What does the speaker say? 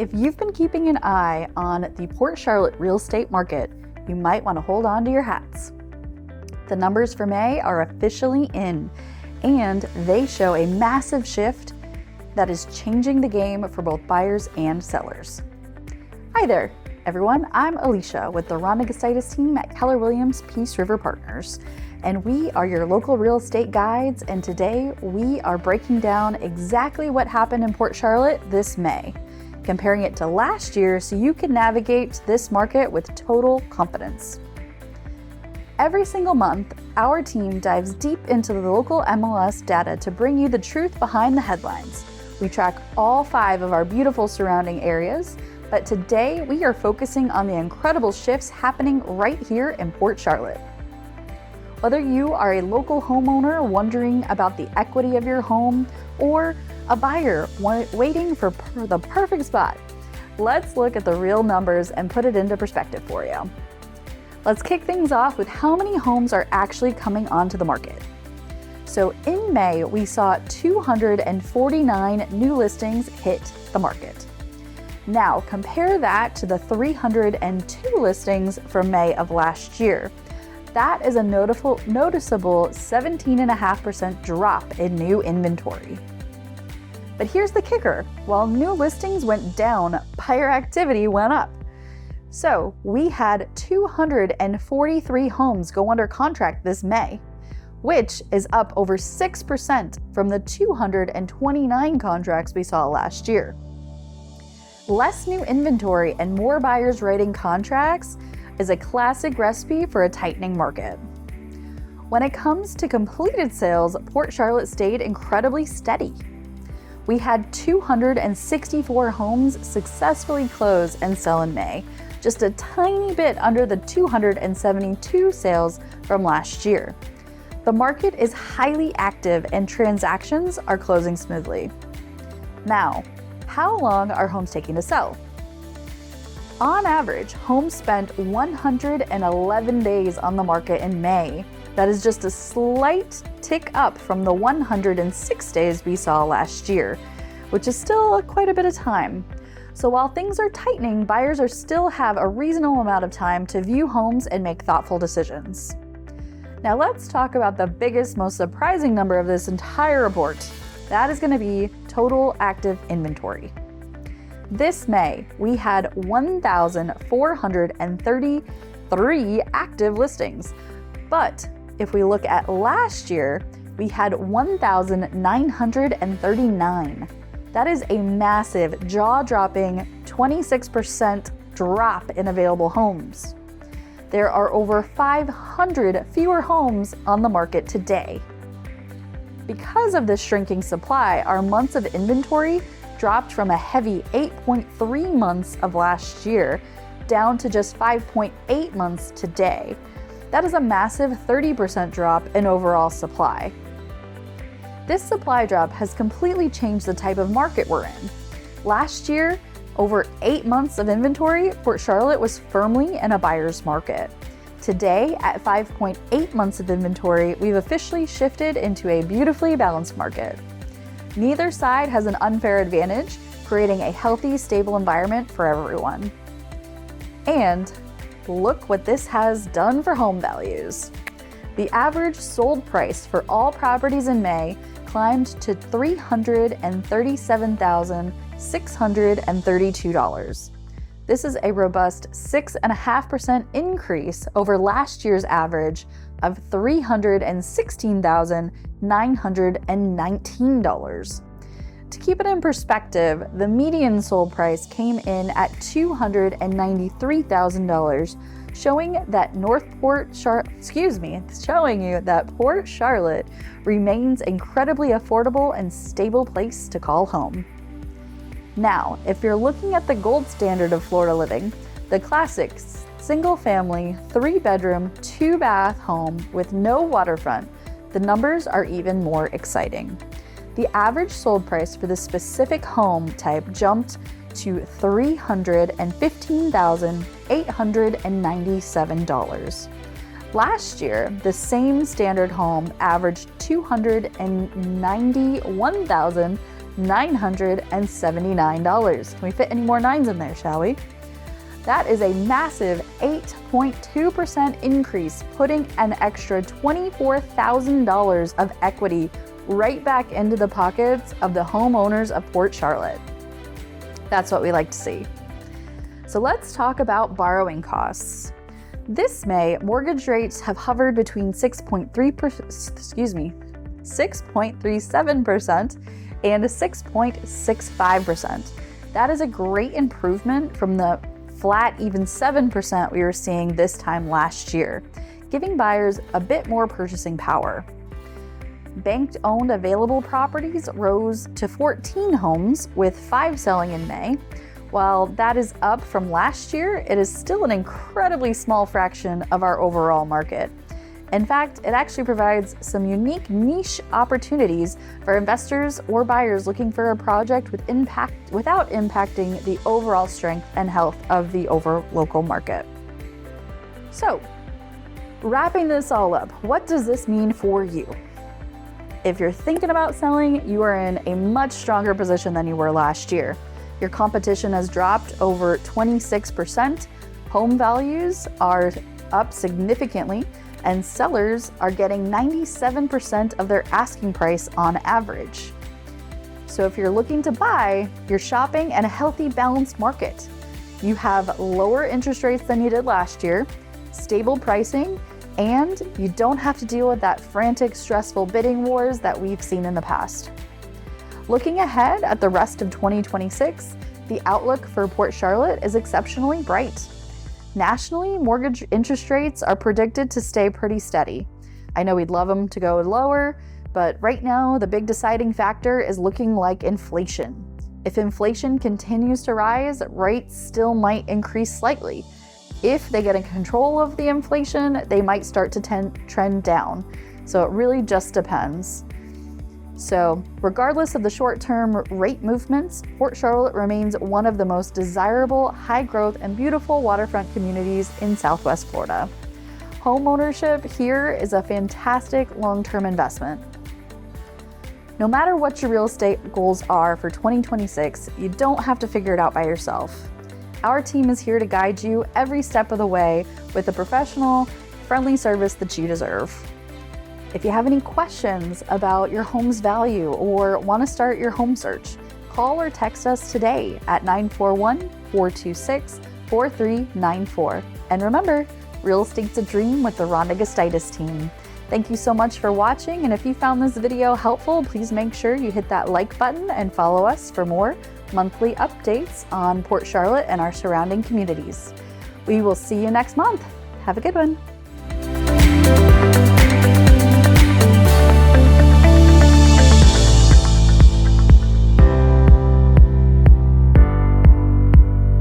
If you've been keeping an eye on the Port Charlotte real estate market, you might want to hold on to your hats. The numbers for May are officially in, and they show a massive shift that is changing the game for both buyers and sellers. Hi there, everyone. I'm Alicia with the Rhonda Gustitus Team at Keller Williams Peace River Partners, and we are your local real estate guides, and today we are breaking down exactly what happened in Port Charlotte this May, comparing it to last year so you can navigate this market with total confidence. Every single month, our team dives deep into the local MLS data to bring you the truth behind the headlines. We track all 5 of our beautiful surrounding areas, but today we are focusing on the incredible shifts happening right here in Port Charlotte. Whether you are a local homeowner wondering about the equity of your home or a buyer waiting for the perfect spot, let's look at the real numbers and put it into perspective for you. Let's kick things off with how many homes are actually coming onto the market. So in May, we saw 249 new listings hit the market. Now compare that to the 302 listings from May of last year. That is a noticeable 17.5% drop in new inventory. But here's the kicker. While new listings went down, buyer activity went up. So we had 243 homes go under contract this May, which is up over 6% from the 229 contracts we saw last year. Less new inventory and more buyers writing contracts is a classic recipe for a tightening market. When it comes to completed sales, Port Charlotte stayed incredibly steady. We had 264 homes successfully close and sell in May, just a tiny bit under the 272 sales from last year. The market is highly active and transactions are closing smoothly. Now, how long are homes taking to sell? On average, homes spent 111 days on the market in May. That is just a slight tick up from the 106 days we saw last year, which is still quite a bit of time. So while things are tightening, buyers still have a reasonable amount of time to view homes and make thoughtful decisions. Now let's talk about the biggest, most surprising number of this entire report. That is going to be total active inventory. This May, we had 1,433 active listings. But if we look at last year, we had 1,939. That is a massive, jaw-dropping 26% drop in available homes. There are over 500 fewer homes on the market today. Because of this shrinking supply, our months of inventory dropped from a heavy 8.3 months of last year down to just 5.8 months today. That is a massive 30% drop in overall supply. This supply drop has completely changed the type of market we're in. Last year, over 8 months of inventory, Port Charlotte was firmly in a buyer's market. Today, at 5.8 months of inventory, we've officially shifted into a beautifully balanced market. Neither side has an unfair advantage, creating a healthy, stable environment for everyone. And look what this has done for home values. The average sold price for all properties in May climbed to $337,632. This is a robust 6.5% increase over last year's average of $316,919. To keep it in perspective, the median sold price came in at $293,000, showing you that Port Charlotte remains incredibly affordable and stable place to call home. Now, if you're looking at the gold standard of Florida living, the classic single-family, 3-bedroom, 2-bath home with no waterfront, the numbers are even more exciting. The average sold price for this specific home type jumped to $315,897. Last year, the same standard home averaged $291,000 $979. Can we fit any more nines in there, shall we? That is a massive 8.2% increase, putting an extra $24,000 of equity right back into the pockets of the homeowners of Port Charlotte. That's what we like to see. So let's talk about borrowing costs. This May, mortgage rates have hovered between 6.37% and 6.65%. That is a great improvement from the flat, even 7% we were seeing this time last year, giving buyers a bit more purchasing power. Bank-owned available properties rose to 14 homes, with 5 selling in May. While that is up from last year, it is still an incredibly small fraction of our overall market. In fact, it actually provides some unique niche opportunities for investors or buyers looking for a project without impacting the overall strength and health of the local market. So, wrapping this all up, what does this mean for you? If you're thinking about selling, you are in a much stronger position than you were last year. Your competition has dropped over 26%, home values are up significantly, and sellers are getting 97% of their asking price on average. So if you're looking to buy, you're shopping in a healthy, balanced market. You have lower interest rates than you did last year, stable pricing, and you don't have to deal with that frantic, stressful bidding wars that we've seen in the past. Looking ahead at the rest of 2026, the outlook for Port Charlotte is exceptionally bright. Nationally, mortgage interest rates are predicted to stay pretty steady. I know we'd love them to go lower, but right now the big deciding factor is looking like inflation. If inflation continues to rise, rates still might increase slightly. If they get in control of the inflation, they might start to trend down. So it really just depends. So regardless of the short-term rate movements, Port Charlotte remains one of the most desirable, high-growth, and beautiful waterfront communities in Southwest Florida. Homeownership here is a fantastic long-term investment. No matter what your real estate goals are for 2026, you don't have to figure it out by yourself. Our team is here to guide you every step of the way with the professional, friendly service that you deserve. If you have any questions about your home's value or want to start your home search, call or text us today at 941-426-4394. And remember, real estate's a dream with the Rhonda Gustitus Team. Thank you so much for watching, and if you found this video helpful, please make sure you hit that like button and follow us for more monthly updates on Port Charlotte and our surrounding communities. We will see you next month. Have a good one.